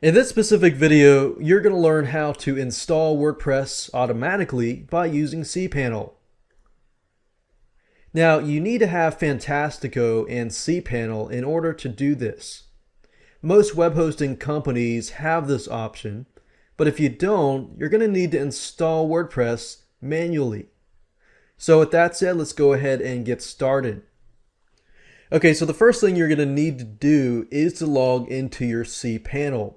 In this specific video, you're going to learn how to install WordPress automatically by using cPanel. Now, you need to have Fantastico and cPanel in order to do this. Most web hosting companies have this option, but if you don't, you're going to need to install WordPress manually. So with that said, let's go ahead and get started. Okay, so the first thing you're going to need to do is to log into your cPanel.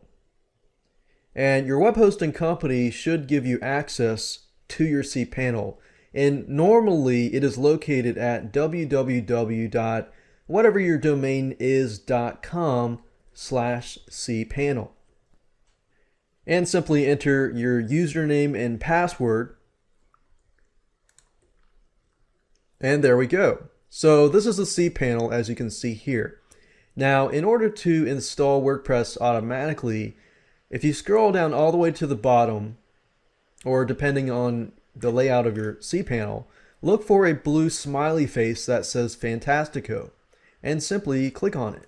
And your web hosting company should give you access to your cPanel. And normally it is located at www.whateveryourdomainis.com/cPanel. And simply enter your username and password. And there we go. So this is the cPanel, as you can see here. Now, in order to install WordPress automatically, if you scroll down all the way to the bottom, or depending on the layout of your cPanel, look for a blue smiley face that says Fantastico, and simply click on it.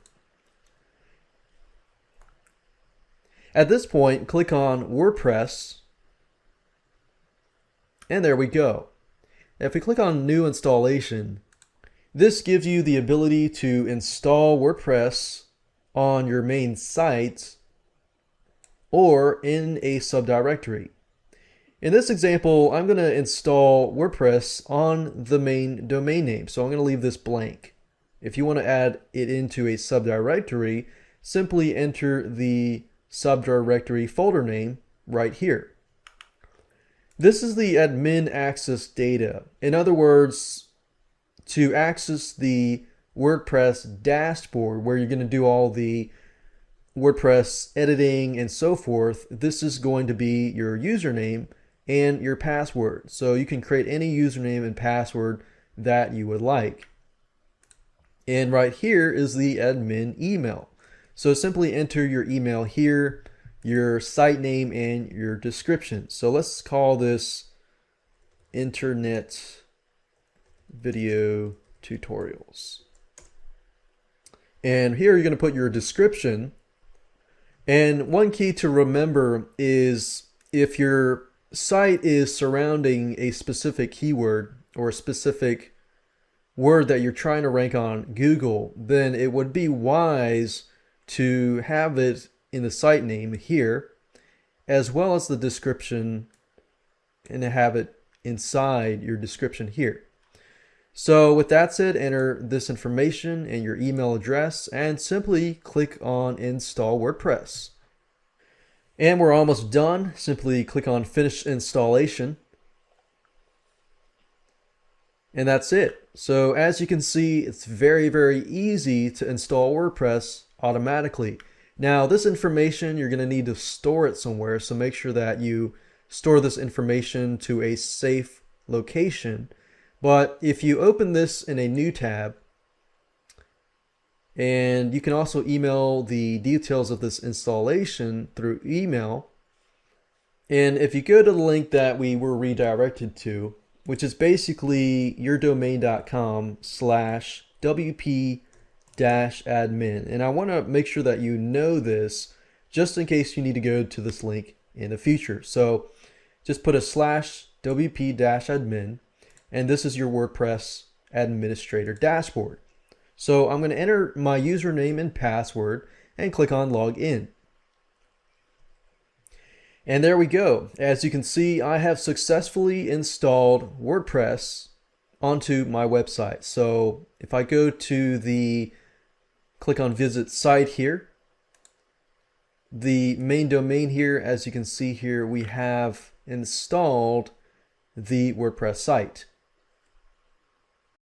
At this point, click on WordPress, and there we go. If we click on New Installation, this gives you the ability to install WordPress on your main site or in a subdirectory. In this example, I'm going to install WordPress on the main domain name, so I'm going to leave this blank. If you want to add it into a subdirectory, simply enter the subdirectory folder name right here. This is the admin access data. In other words, to access the WordPress dashboard where you're going to do all the WordPress editing and so forth, this is going to be your username and your password. So you can create any username and password that you would like. And right here is the admin email. So simply enter your email here, your site name, and your description. So let's call this Internet Video Tutorials. And here you're going to put your description. And one key to remember is if your site is surrounding a specific keyword or a specific word that you're trying to rank on Google, then it would be wise to have it in the site name here, as well as the description, and to have it inside your description here. So with that said, enter this information and your email address and simply click on Install WordPress. And we're almost done. Simply click on Finish Installation. And that's it. So as you can see, it's very, very easy to install WordPress automatically. Now this information, you're going to need to store it somewhere, so make sure that you store this information to a safe location. But if you open this in a new tab, and you can also email the details of this installation through email, and if you go to the link that we were redirected to, which is basically yourdomain.com/wp-admin, and I want to make sure that you know this just in case you need to go to this link in the future. So just put a /wp-admin, and this is your WordPress administrator dashboard. So I'm going to enter my username and password and click on log in. And there we go. As you can see, I have successfully installed WordPress onto my website. So if I go to click on visit site here, the main domain here, as you can see here, we have installed the WordPress site.